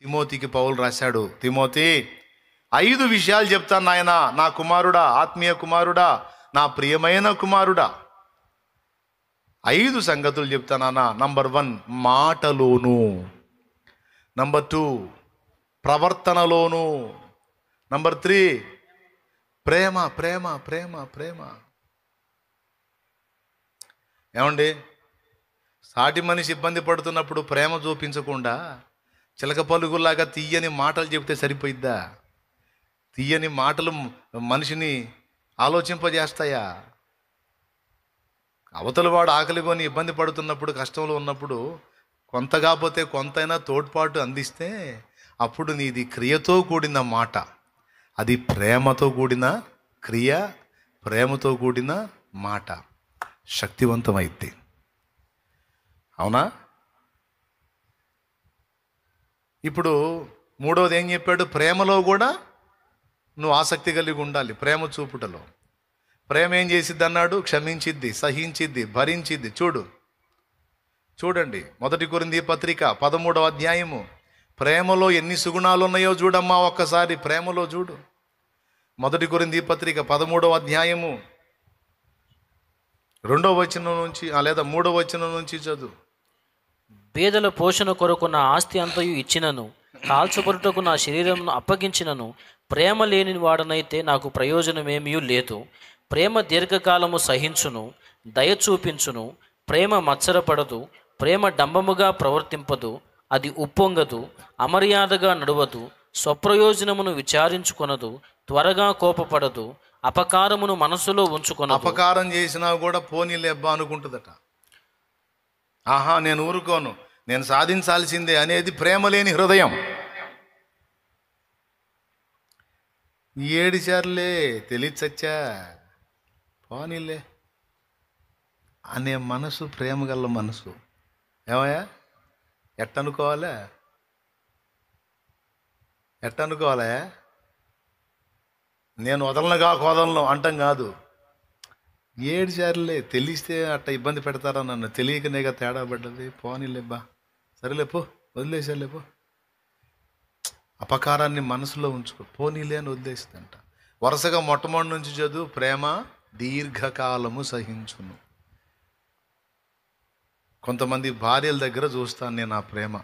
తిమోతికి పౌలు రాశాడు, తిమోతి 5 విషయాలు చెప్తాను నాయన, నా కుమారుడా, ఆత్మీయ కుమారుడా, నా ప్రియమైన కుమారుడా. 5 సంగతులు చెప్తానన్నా. నంబర్ 1 మాటలోను, నంబర్ 2 ప్రవర్తనలోను, నంబర్ 3 ప్రేమ ప్రేమ ప్రేమ ప్రేమ. ఏమండి, సాటి మనిషి ఇబ్బంది పడుతున్నప్పుడు ప్రేమ చూపించకుండా చిలక పలుకులాగా తీయని మాటలు చెబితే సరిపోయిద్దా? తీయని మాటలు మనిషిని ఆలోచింపజేస్తాయా? అవతల వాడు ఆకలి కొని ఇబ్బంది పడుతున్నప్పుడు, కష్టంలో ఉన్నప్పుడు కొంత కాకపోతే కొంతైనా తోడ్పాటు అందిస్తే అప్పుడు నీది క్రియతో కూడిన మాట, అది ప్రేమతో కూడిన క్రియ, ప్రేమతో కూడిన మాట శక్తివంతమైద్ది. అవునా? ఇప్పుడు మూడవది ఏం చెప్పాడు? ప్రేమలో కూడా నువ్వు ఆసక్తి కలిగి ఉండాలి. ప్రేమ చూపుటలో ప్రేమ ఏం చేసిద్ది అన్నాడు? క్షమించిద్ది, సహించిద్ది, భరించిద్ది. చూడండి 1 కొరింథీ పత్రిక 13వ అధ్యాయము. ప్రేమలో ఎన్ని సుగుణాలు ఉన్నాయో చూడమ్మా, ఒక్కసారి ప్రేమలో చూడు. 1 కొరింథీ పత్రిక 13వ అధ్యాయము 2వ వచనం నుంచి లేదా 3వ వచనం నుంచి చదువు. పేదల పోషణ కొరకు నా ఆస్తి అంతయు ఇచ్చినను, కాల్చబడుటకు నా శరీరమును అప్పగించినను, ప్రేమ లేని వాడనైతే నాకు ప్రయోజనమేమీ లేదు. ప్రేమ దీర్ఘకాలము సహించును, దయ చూపించును. ప్రేమ మత్సరపడదు, ప్రేమ డంబముగా ప్రవర్తింపదు, అది ఉప్పొంగదు, అమర్యాదగా నడువదు, స్వప్రయోజనమును విచారించుకొనదు, త్వరగా కోపపడదు, అపకారమును మనసులో ఉంచుకొనదు. అపకారం చేసినా కూడా పోనీలేబ్బా అనుకుంటుందట. ఆహా, నేను ఊరుకోను, నేను సాధించాల్సిందే అనేది ప్రేమ లేని హృదయం. 7 సార్లే తెలియచచ్చా, పోనీలే అనే మనసు ప్రేమ గల మనసు. ఏమయ్యా, ఎట్టనుకోవాలా? నేను వదలను అంటాం కాదు. 7 సార్లే తెలిస్తే అట్ట ఇబ్బంది పెడతారా నన్ను, తెలియకనేగా తేడా పడ్డది, పోనీలేబ్బా, సరేలేపో, వదిలేసాలేపో. అపకారాన్ని మనసులో ఉంచుకో, పోనీలే అని వదిలేస్తుందంట. వరుసగా మొట్టమొదటి నుంచి చదువు. ప్రేమ దీర్ఘకాలము సహించును. కొంతమంది భార్యల దగ్గర చూస్తాను నేను ఆ ప్రేమ.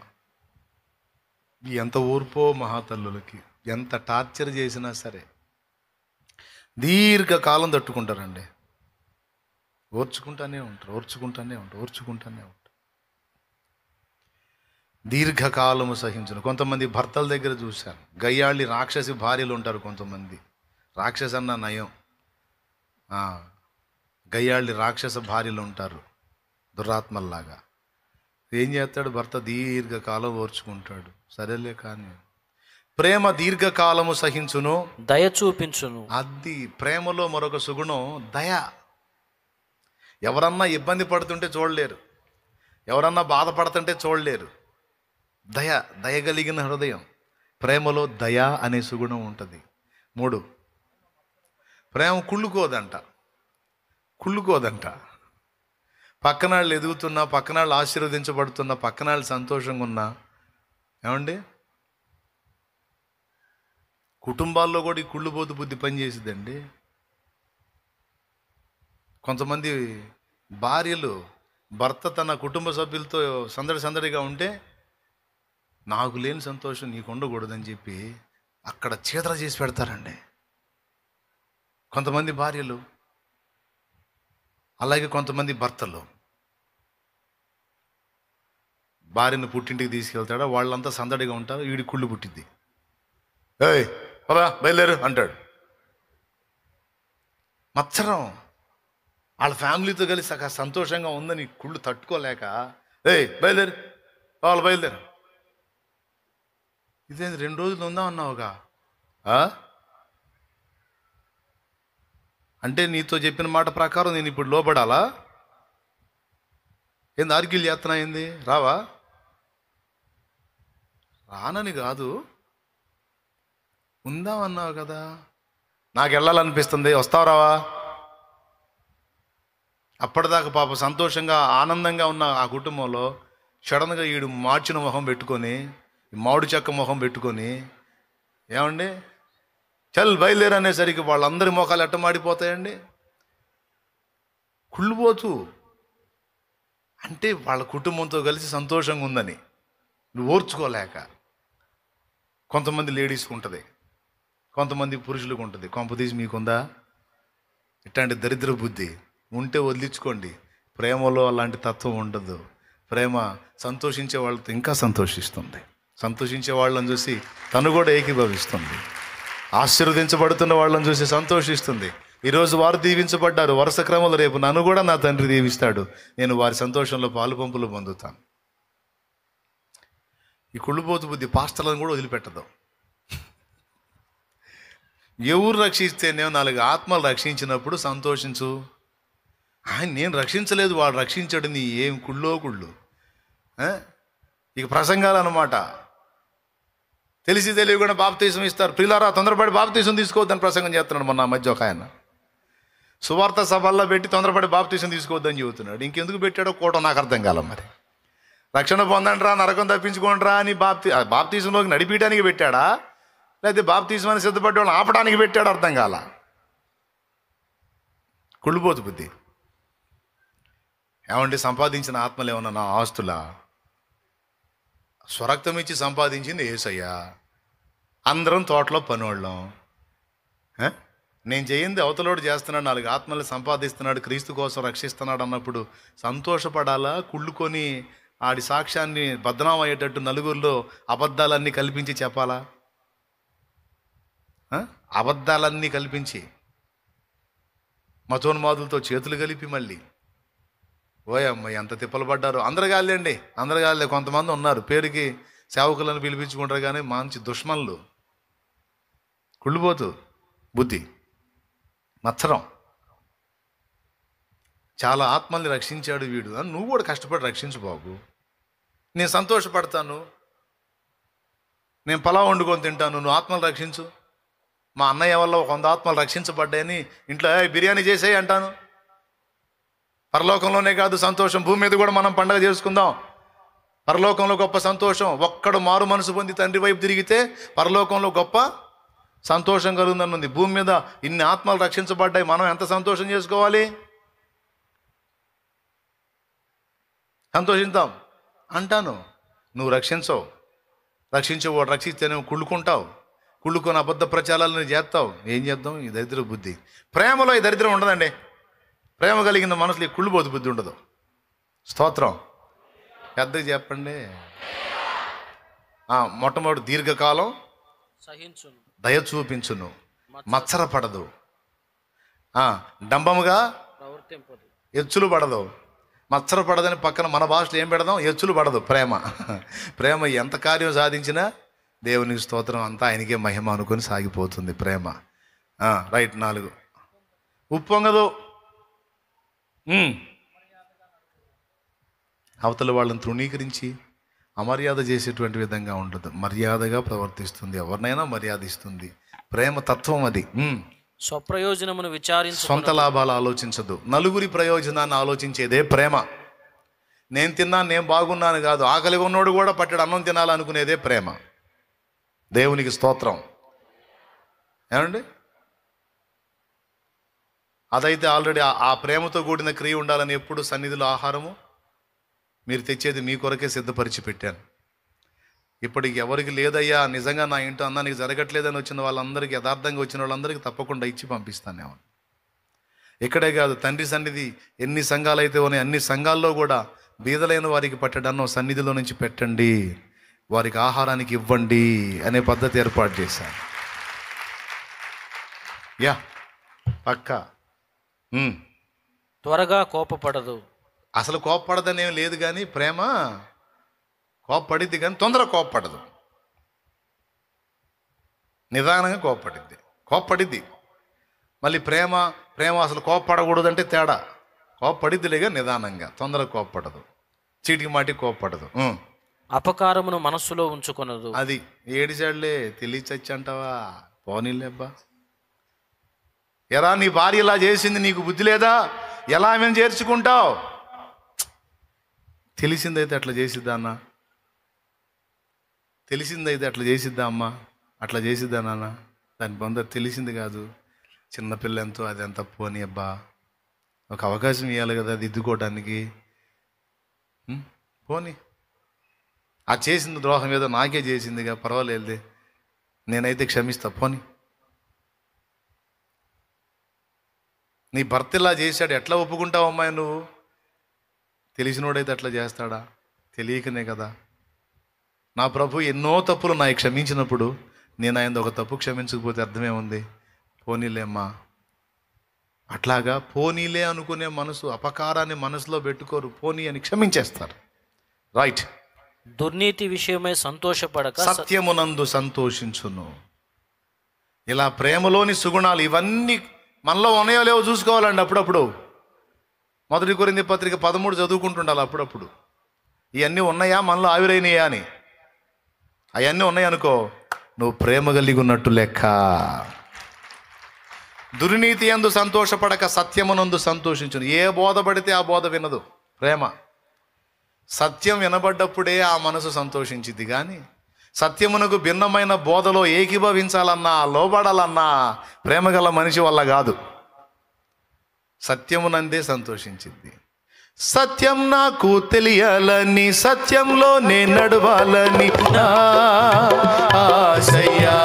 ఎంత ఊర్పో మహాతల్లులకి, ఎంత టార్చర్ చేసినా సరే దీర్ఘకాలం తట్టుకుంటారండి. ఓర్చుకుంటానే ఉంటారు. దీర్ఘకాలము సహించును. కొంతమంది భర్తల దగ్గర చూశాను, గయ్యాళ్ళి రాక్షసి భార్యలు ఉంటారు. కొంతమంది రాక్షస అన్న నయం, గయ్యాళ్ళి రాక్షస భార్యలు ఉంటారు, దురాత్మల్లాగా. ఏం చేస్తాడు భర్త? దీర్ఘకాలం ఓర్చుకుంటాడు. సరేలే, కానీ ప్రేమ దీర్ఘకాలము సహించును, దయ చూపించును. అది ప్రేమలో మరొక సుగుణం, దయ. ఎవరన్నా ఇబ్బంది పడుతుంటే చూడలేరు, ఎవరన్నా బాధపడుతుంటే చూడలేరు. దయగలిగిన హృదయం. ప్రేమలో దయ అనే సుగుణం ఉంటుంది. 3 ప్రేమ కుళ్ళుకోదంట. పక్కనాళ్ళు ఎదుగుతున్నా, పక్కనాళ్ళు ఆశీర్వదించబడుతున్నా, పక్కనాళ్ళు సంతోషంగా ఉన్నా, ఏమండి, కుటుంబాల్లో కూడా ఈ కుళ్ళుబోతు బుద్ధి పనిచేసిద్దండి. కొంతమంది భార్యలు, భర్త తన కుటుంబ సభ్యులతో సందడిగా ఉంటే నాకు లేని సంతోషం నీకు ఉండకూడదని చెప్పి అక్కడ చీదర చేసి పెడతారండి కొంతమంది భార్యలు. అలాగే కొంతమంది భర్తలు భార్యను పుట్టింటికి తీసుకెళ్తాడా, వాళ్ళంతా సందడిగా ఉంటారు, వీడి కుళ్ళు పుట్టిద్ది. ఏయ్ పదా బయలుదేరు అంటాడు. మత్సరం. వాళ్ళ ఫ్యామిలీతో కలిసి సంతోషంగా ఉందని కుళ్ళు తట్టుకోలేక, ఏయ్ బయలుదేరు, వాళ్ళు బయలుదేరు. ఇదేంది 2 రోజులు ఉందా అన్నావుగా, అంటే నీతో చెప్పిన మాట ప్రకారం నేను ఇప్పుడు లోబడాలా? ఏంది ఆర్గ్యులు చేస్తున్నా? ఏంది రావా? రానని కాదు, ఉందామన్నావు కదా, నాకు వెళ్ళాలనిపిస్తుంది, వస్తావు రావా? అప్పటిదాకా పాప సంతోషంగా ఆనందంగా ఉన్న ఆ కుటుంబంలో సడన్గా ఈడు మార్చిన మొహం పెట్టుకొని ఈ మామిడి చెక్క మొహం పెట్టుకొని ఏమండి చల్ బయలుదేరు అనేసరికి వాళ్ళందరి మొఖాలు ఎట్ట మాడిపోతాయండి. కుళ్ళిపోతూ అంటే వాళ్ళ కుటుంబంతో కలిసి సంతోషంగా ఉందని నువ్వు ఓర్చుకోలేక. కొంతమంది లేడీస్కి ఉంటుంది, కొంతమంది పురుషులకు ఉంటుంది. కొంపదీసి మీకుందా ఇట్లాంటి దరిద్ర బుద్ధి? ఉంటే వదిలించుకోండి. ప్రేమలో అలాంటి తత్వం ఉండదు. ప్రేమ సంతోషించే వాళ్ళతో ఇంకా సంతోషిస్తుంది, సంతోషించే వాళ్ళని చూసి తను కూడా ఏకీభవిస్తుంది, ఆశీర్వదించబడుతున్న వాళ్ళని చూసి సంతోషిస్తుంది. ఈరోజు వారు దీవించబడ్డారు, వరుస క్రమంలో రేపు నన్ను కూడా నా తండ్రి దీవిస్తాడు, నేను వారి సంతోషంలో పాలు పంపులు పొందుతాను. ఈ కుళ్ళుబోతు బుద్ధి పాస్టర్లను కూడా వదిలిపెట్టదు. ఎవరు రక్షిస్తేనే 4 ఆత్మలు రక్షించినప్పుడు సంతోషించు. ఆయన నేను రక్షించలేదు, వాడు రక్షించాడు. నీ ఏం కుళ్ళు. ఇక ప్రసంగాలు అన్నమాట. తెలిసి తెలియకుండా బాప్తీసం ఇస్తారు. ప్రియులారా తొందరపడి బాప్తీసం తీసుకోవద్దని ప్రసంగం చేస్తున్నాడు. మొన్న మధ్య ఒక ఆయన సువార్త సభల్లో పెట్టి తొందరపడి బాప్తీసం తీసుకోవద్దని చెబుతున్నాడు. ఇంకెందుకు పెట్టాడో కూడా నాకు అర్థం కాల. మరి రక్షణ పొందండి రా, నరకం తప్పించుకోండి రా అని బాప్తీసంలోకి నడిపించడానికి పెట్టాడా, లేకపోతే బాప్తీసం అని సిద్ధపడ్డ వాళ్ళని ఆపడానికి పెట్టాడు? అర్థం కాల. కుళ్ళిపోతు బుద్ధి. ఏమంటే సంపాదించిన ఆత్మలు ఏమన్నా నా ఆస్తులా? స్వరక్తం ఇచ్చి సంపాదించింది యేసయ్య. అందరం తోటలో పనివాళ్ళం. నేను చేయింది అవతలోడు చేస్తున్నాడు, 4 ఆత్మలు సంపాదిస్తున్నాడు, క్రీస్తు కోసం రక్షిస్తున్నాడు అన్నప్పుడు సంతోషపడాలా? కుళ్ళుకొని ఆడి సాక్ష్యాన్ని బదనాం అయ్యేటట్టు నలుగురిలో అబద్ధాలన్నీ కల్పించి చెప్పాలా? అబద్ధాలన్నీ కల్పించి మతోన్మాదులతో చేతులు కలిపి మళ్ళీ ఓయమ్మ ఎంత తిప్పలు పడ్డారు. అందరు కాదులే, కొంతమంది ఉన్నారు పేరుకి సేవకులను పిలిపించుకుంటారు, కానీ మంచి దుష్మన్లు. కుళ్ళిపోతూ బుద్ధి, మత్సరం. చాలా ఆత్మల్ని రక్షించాడు వీడు, నువ్వు కూడా కష్టపడి రక్షించు బాబు. నేను సంతోషపడతాను, నేను పలావ్ వండుకొని తింటాను, నువ్వు ఆత్మలు రక్షించు. మా అన్నయ్య వల్ల 100 ఆత్మలు రక్షించబడ్డాయని ఇంట్లో బిర్యానీ చేసేయి అంటాను. పరలోకంలోనే కాదు సంతోషం, భూమి మీద కూడా మనం పండగ చేసుకుందాం. పరలోకంలో గొప్ప సంతోషం. ఒక్కడు మారు మనసు పొంది తండ్రి వైపు తిరిగితే పరలోకంలో గొప్ప సంతోషం కలుగుందని ఉంది. భూమి మీద ఇన్ని ఆత్మలు రక్షించబడ్డాయి, మనం ఎంత సంతోషం చేసుకోవాలి? సంతోషిద్దాం అంటాను. నువ్వు రక్షించేవాడు రక్షిస్తే నువ్వు కుళ్ళుకుంటావు, కుళ్ళుకొని అబద్ధ ప్రచారాలను చేస్తావు. ఏం చేద్దాం? ఈ దరిద్ర బుద్ధి. ప్రేమలో ఈ దరిద్రం ఉండదండి. ప్రేమ కలిగిన మనసులో ఈ కుళ్ళుబోతు బుద్ధి ఉండదు. స్తోత్రం. పెద్దగా చెప్పండి. మొట్టమొదటి దీర్ఘకాలం సహించును, దయ చూపించును, మత్సరపడదు, డంబముగా ప్రవర్తింపదు, ఎచ్చులు పడదు. మత్సరపడదని పక్కన మన భాషలో ఏం పెడదాం? ఎచ్చులు పడదు. ప్రేమ ఎంత కార్యం సాధించినా దేవునికి స్తోత్రం, అంతా ఆయనకే మహిమ అనుకొని సాగిపోతుంది ప్రేమ. రైట్. 4 ఉప్పొంగదు. అవతల వాళ్ళని తృణీకరించి అమర్యాద చేసేటువంటి విధంగా ఉండదు. మర్యాదగా ప్రవర్తిస్తుంది, ఎవరినైనా మర్యాద ఇస్తుంది. ప్రేమ తత్వం అది. స్వప్రయోజనమును విచారించు, సొంత లాభాలు ఆలోచించదు, నలుగురి ప్రయోజనాన్ని ఆలోచించేదే ప్రేమ. నేను తిన్నాను, నేను బాగున్నాను కాదు, ఆకలిగా ఉన్నోడు కూడా పట్టెడు అన్నం తినాలనుకునేదే ప్రేమ. దేవునికి స్తోత్రం. ఏమండి? అదైతే ఆల్రెడీ ఆ ప్రేమతో కూడిన క్రియ ఉండాలని ఎప్పుడు సన్నిధిలో ఆహారము మీరు తెచ్చేది మీ కొరకే సిద్ధపరిచి పెట్టాను. ఇప్పటికి ఎవరికి లేదయ్యా, నిజంగా నా ఇంట్లో అన్నానికి జరగట్లేదని వచ్చిన వాళ్ళందరికీ, యథార్థంగా వచ్చిన వాళ్ళందరికీ తప్పకుండా ఇచ్చి పంపిస్తాను. ఇక్కడే కాదు, తండ్రి సన్నిధి ఎన్ని సంఘాలు అయితే ఉన్నాయి అన్ని సంఘాల్లో కూడా బీదలైన వారికి పట్టడన్నో సన్నిధిలో నుంచి పెట్టండి, వారికి ఆహారానికి ఇవ్వండి అనే పద్ధతి ఏర్పాటు చేశాను. పక్కా. త్వరగా కోపపడదు. అసలు కోపపడదనేం లేదు, కానీ ప్రేమ కోపపడిద్ది, కానీ తొందరగా కోపపడదు. నిదానంగా కోపపడిద్ది. మళ్ళీ ప్రేమ అసలు కోపపడకూడదంటే తేడా. కోపపడిద్దిలేగా నిదానంగా, తొందరగా కోపపడదు, చీటికి మాటికి కోపపడదు. అపకారమును మనస్సులో ఉంచుకొనదు. అది ఏడిచాడులే తెలియచచ్చి అంటావా? పోనీలేబ్బా. ఎరా నీ భార్య ఇలా చేసింది, నీకు బుద్ధి లేదా? ఎలా మేము చేర్చుకుంటావు? తెలిసిందైతే అట్లా చేసిద్దా అన్న? తెలిసిందైతే అట్లా చేసిద్దా అమ్మ, అట్లా చేసిద్దా నాన్న, దాని బంద తెలిసింది కాదు. చిన్నపిల్ల ఎంతో అది ఎంత పోనీ అబ్బా, ఒక అవకాశం ఇవ్వాలి కదా దిద్దుకోవడానికి. పోనీ ఆ చేసిన ద్రోహం ఏదో నాకే చేసిందిగా, పర్వాలేదే, నేనైతే క్షమిస్తా, పోనీ. నీ భర్త ఇలా చేశాడు, ఎట్లా ఒప్పుకుంటావు అమ్మాయి నువ్వు? తెలిసినోడైతే అట్లా చేస్తాడా? తెలియకనే కదా. నా ప్రభు ఎన్నో తప్పులు నాకు క్షమించినప్పుడు నేను ఆయన ఒక తప్పు క్షమించకపోతే అర్థమే ఉంది? పోనీలేమ్మా. అట్లాగా పోనీలే అనుకునే మనసు, అపకారాన్ని మనసులో పెట్టుకోరు, పోనీ అని క్షమించేస్తారు. రైట్. దుర్నీతి విషయమై సంతోషపడక సత్యమునందు సంతోషించును. ఇలా ప్రేమలోని సుగుణాలు ఇవన్నీ మనలో ఉన్నాయో లేవో చూసుకోవాలండి అప్పుడప్పుడు. 1 కొరింథీ పత్రిక 13 చదువుకుంటుండాలి అప్పుడప్పుడు. ఇవన్నీ ఉన్నాయా మనలో, ఆవిరైనయా అని. అవన్నీ ఉన్నాయనుకో, నువ్వు ప్రేమ కలిగి ఉన్నట్టు లెక్క. దుర్నీతి యందు సంతోషపడక సత్యమునందు సంతోషించును. ఏ బోధ పడితే ఆ బోధ వినదు ప్రేమ. సత్యం వినబడ్డప్పుడే ఆ మనసు సంతోషించింది. కానీ సత్యమునకు భిన్నమైన బోధలో ఏకీభవించాలన్నా, లోబడాలన్నా ప్రేమగల మనిషి వల్ల కాదు. సత్యమునందే సంతోషించింది. సత్యం నాకు తెలియాలని, సత్యంలో నేను నడవాలని నా ఆశయ్యా.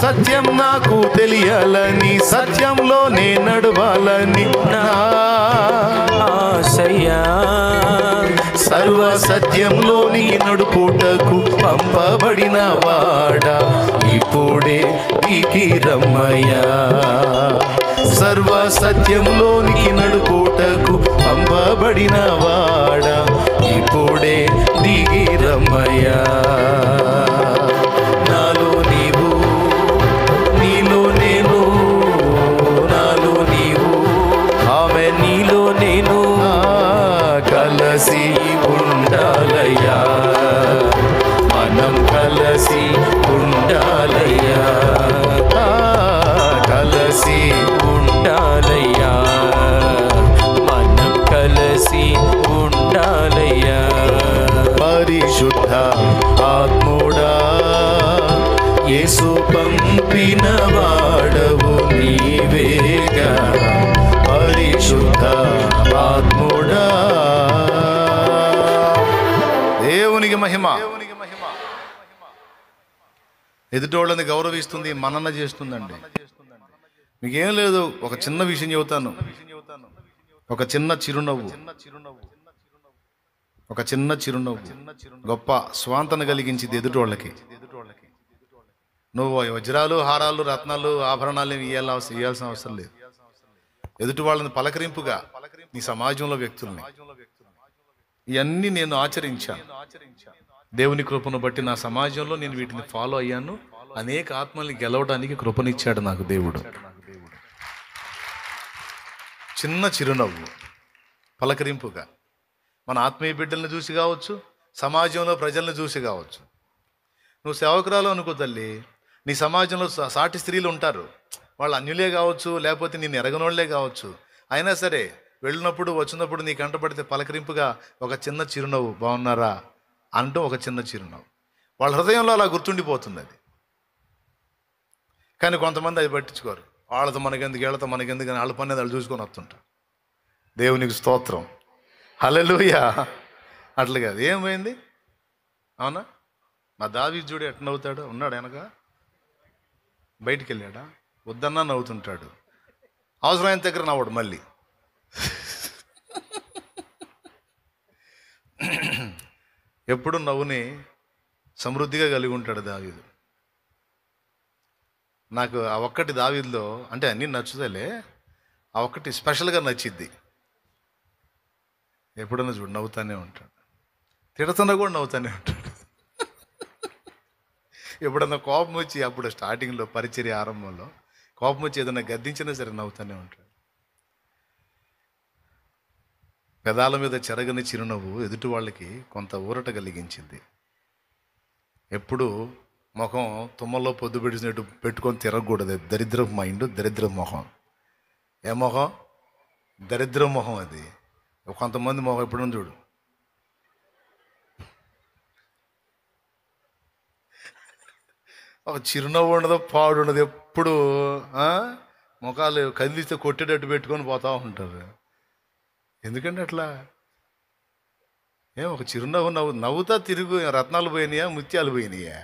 సత్యం నాకు తెలియాలని, సత్యంలో నేను నడవాలని నా ఆశయ్యా. సర్వ సత్యంలోని నడుపుటకు పంపబడిన వాడా, ఇప్పుడే నీకి రమ్మయ్యా. సర్వ సత్యంలోనికి నడుపుటకు పంపబడిన వాడా, ఇప్పుడే దిగి రమ్మయ్యా. నాలో నీవు, నీలో నేను, నాలో నీవు, ఆమె నీలో నేను కలిసి ఉండాలయ్యా. మనం కలిసి ఉండాలయ్యా, కలిసి ఉండాలయ్యా, మనం కలిసి ఉండాలయ్యా. పరిశుద్ధ ఆత్ముడా, యేసు పంపిన వాడవు నీవేగా. పరిశుద్ధ ఆత్ముడా. దేవునికి మహిమ. ఎదుటోళ్ళని గౌరవిస్తుంది, మనన చేస్తుందండి. మీకేం లేదు, ఒక చిన్న విషయం చెబుతాను. ఒక చిన్న చిరునవ్వు, ఒక చిన్న చిరునవ్వు గొప్ప స్వాంతన కలిగించింది ఎదుటోళ్ళకి. నువ్వు వజ్రాలు, హారాలు, రత్నాలు, ఆభరణాలు ఇవ్వాల్సిన అవసరం లేదు. ఎదుటి వాళ్ళని పలకరింపుగా నీ సమాజంలో వ్యక్తుల్ని, ఇవన్నీ నేను ఆచరించాను. దేవుని కృపను బట్టి నా సమాజంలో నేను వీటిని ఫాలో అయ్యాను. అనేక ఆత్మల్ని గెలవడానికి కృపనిచ్చాడు నాకు దేవుడు. చిన్న చిరునవ్వు, పలకరింపుగా మన ఆత్మీయ బిడ్డల్ని చూసి కావచ్చు, సమాజంలో ప్రజల్ని చూసి కావచ్చు. నువ్వు సేవకురాలు అనుకో తల్లి, నీ సమాజంలో సాటి స్త్రీలు ఉంటారు. వాళ్ళు అన్యులే కావచ్చు, లేకపోతే నేను ఎరగనోళ్లే కావచ్చు. అయినా సరే వెళ్ళినప్పుడు వచ్చినప్పుడు నీ కంటపడితే పలకరింపుగా ఒక చిన్న చిరునవ్వు, బాగున్నారా అంటూ ఒక చిన్న చిరునవ్వు వాళ్ళ హృదయంలో అలా గుర్తుండిపోతుంది అది. కానీ కొంతమంది అది పట్టించుకోరు. వాళ్ళతో మనకెందుకు, వీళ్ళతో మనకెందుకు అని వాళ్ళ పని వాళ్ళు చూసుకొని వస్తుంటారు. దేవునికి స్తోత్రం, హల్లెలూయా. అట్లా కాదు. ఏమైంది? అవునా? మా దావీదు చూడు ఎట్లా నవ్వుతాడు. ఉన్నాడు వెనక, బయటికి వెళ్ళాడా, వద్దన్నా నవ్వుతుంటాడు. అవసరమైన దగ్గర నవ్వడు మళ్ళీ. ఎప్పుడు నవ్వుని సమృద్ధిగా కలిగి ఉంటాడు దావీదు. నాకు ఆ ఒక్కటి దావీదులో, అంటే అన్నీ నచ్చుతలే, ఆ ఒక్కటి స్పెషల్గా నచ్చిద్ది. ఎప్పుడన్నా చూడు నవ్వుతానే ఉంటాడు, తిడుతున్నా కూడా నవ్వుతానే ఉంటాడు. ఎప్పుడన్నా కోపం వచ్చి, అప్పుడు స్టార్టింగ్లో పరిచర్య ఆరంభంలో కోపం వచ్చి ఏదైనా గద్దించినా సరే నవ్వుతానే ఉంటాడు. పెదాల మీద చెరగని చిరునవ్వు ఎదుటి వాళ్ళకి కొంత ఊరట కలిగించింది. ఎప్పుడు ముఖం తుమ్మల్లో పొద్దు పెడిచినట్టు పెట్టుకొని తిరగకూడదు. దరిద్రపు మైండ్, దరిద్ర మొహం. ఏ మొహం? దరిద్ర మొహం. అది కొంతమంది మొహం ఎప్పుడన్నా చూడు, ఒక చిరునవ్వు ఉండదు, పాడు ఉండదు, ఎప్పుడు ముఖాలు కదిలిస్తే కొట్టేటట్టు పెట్టుకొని పోతూ ఉంటారు. ఎందుకంటే అట్లా ఒక చిరునవ్వు నవ్వుతా తిరుగు. రత్నాలు పోయినాయా, ముత్యాలు పోయినాయా?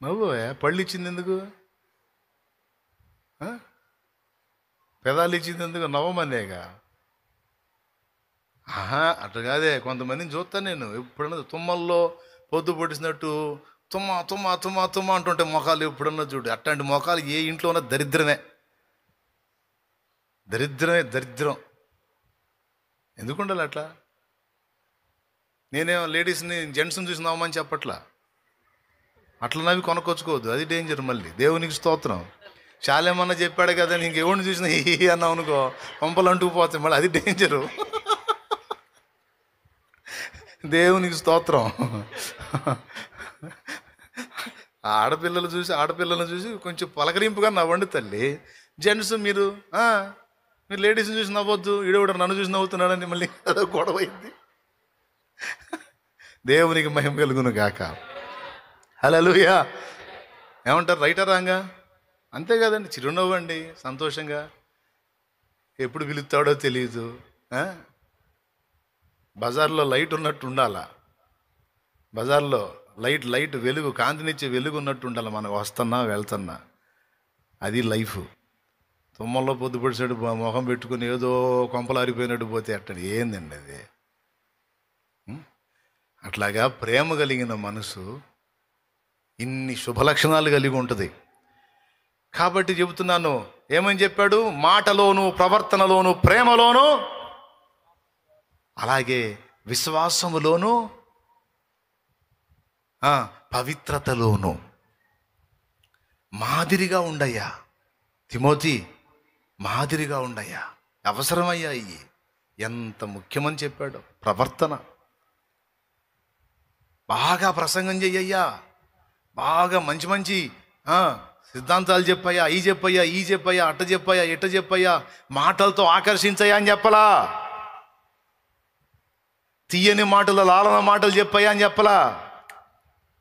నవ్వు పళ్ళు ఇచ్చింది ఎందుకు? పెదాలు ఇచ్చింది ఎందుకు? నవ్వమనేగా. అట్లా కాదే. కొంతమందిని చూస్తాను నేను, ఎప్పుడన్నా తుమ్మల్లో పొద్దు పొడిచినట్టు తుమ్మ తుమ్మ తుమ్మ తుమ్మ అంటుంటే మొఖాలు ఎప్పుడన్నా చూడు. అట్లాంటి మొఖాలు ఏ ఇంట్లో ఉన్న దరిద్రమే, దరిద్రమే, దరిద్రం. ఎందుకు ఉండాలి అట్లా? నేనేమో లేడీస్ని జెంట్స్ని చూసి నవ్వమని చెప్పట్లా. అట్లా నవ్వి కొనుక్కొచ్చుకోవద్దు, అది డేంజర్. మళ్ళీ దేవునికి స్తోత్రం. చాలేమన్నా చెప్పాడు కదా, ఇంకెవరిని చూసినా ఈ అన్నావు అనుకో, పంపలు అంటుకుపోతాయి, మళ్ళీ అది డేంజరు. దేవునికి స్తోత్రం. ఆడపిల్లలను చూసి కొంచెం పలకరింపుగా నవ్వండి తల్లి. జెంట్స్ మీరు లేడీస్ని చూసి నవ్వద్దు. ఈడోడు నన్ను చూసి నవ్వుతున్నాడని మళ్ళీ అదో గొడవ అయింది. దేవునికి మహిమ కలుగును గాక. హల్లెలూయా. ఏమంటారు? రైటా రాంగా? అంతే కదండి. చిరునవ్వండి, సంతోషంగా. ఎప్పుడు పిలుస్తాడో తెలియదు. బజార్లో లైట్ ఉన్నట్టు ఉండాలా. బజార్లో లైట్ వెలుగు, కాంతినిచ్చే వెలుగు ఉన్నట్టు ఉండాలి. మనం వస్తున్నా వెళ్తున్నా, అది లైఫ్. తుమ్మల్లో పొద్దుపడిసాడు మొహం పెట్టుకుని ఏదో కొంపలారిపోయినట్టు పోతే అట్టడి ఏందండి అది? అట్లాగా ప్రేమ కలిగిన మనసు ఇన్ని శుభలక్షణాలు కలిగి ఉంటుంది. కాబట్టి చెబుతున్నాను, ఏమని చెప్పాడు? మాటలోను, ప్రవర్తనలోను, ప్రేమలోను, అలాగే విశ్వాసములోను, పవిత్రతలోను మాదిరిగా ఉండయ్యా. తిమోతి, మాదిరిగా ఉండయ్యా. అవసరమయ్యా. ఇవి ఎంత ముఖ్యమని చెప్పాడు. ప్రవర్తన బాగా ప్రసంగం చెయ్యయ్యా, బాగా మంచి మంచి సిద్ధాంతాలు చెప్పయ్యా, ఈ చెప్పయ్యా, అట్ట చెప్పయ్యా, ఇట్ట చెప్పయ్యా, మాటలతో ఆకర్షించయ్యా అని చెప్పలా. తీయని మాటలు, లాలన మాటలు చెప్పయ్యా అని చెప్పలా.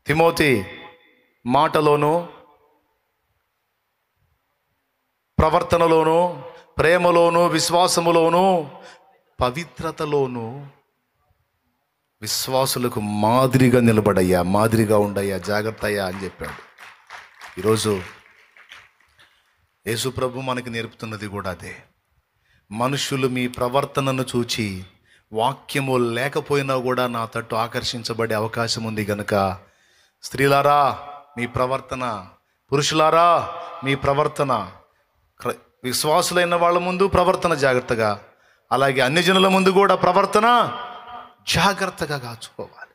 తిమోతి, మాటలోను, ప్రవర్తనలోను, ప్రేమలోను, విశ్వాసములోను, పవిత్రతలోను విశ్వాసులకు మాదిరిగా నిలబడయ్యా, మాదిరిగా ఉండయ్యా, జాగ్రత్త అయ్యా అని చెప్పాడు. ఈరోజు యేసు ప్రభు మనకి నేర్పుతున్నది కూడా అదే. మనుషులు మీ ప్రవర్తనను చూచి వాక్యము లేకపోయినా కూడా నా తట్టు ఆకర్షించబడే అవకాశం ఉంది కనుక, స్త్రీలారా మీ ప్రవర్తన, పురుషులారా మీ ప్రవర్తన, విశ్వాసులైన వాళ్ళ ముందు ప్రవర్తన జాగ్రత్తగా, అలాగే అన్ని జనుల ముందు కూడా ప్రవర్తన జాగ్రత్తగా కాచుకోవాలి.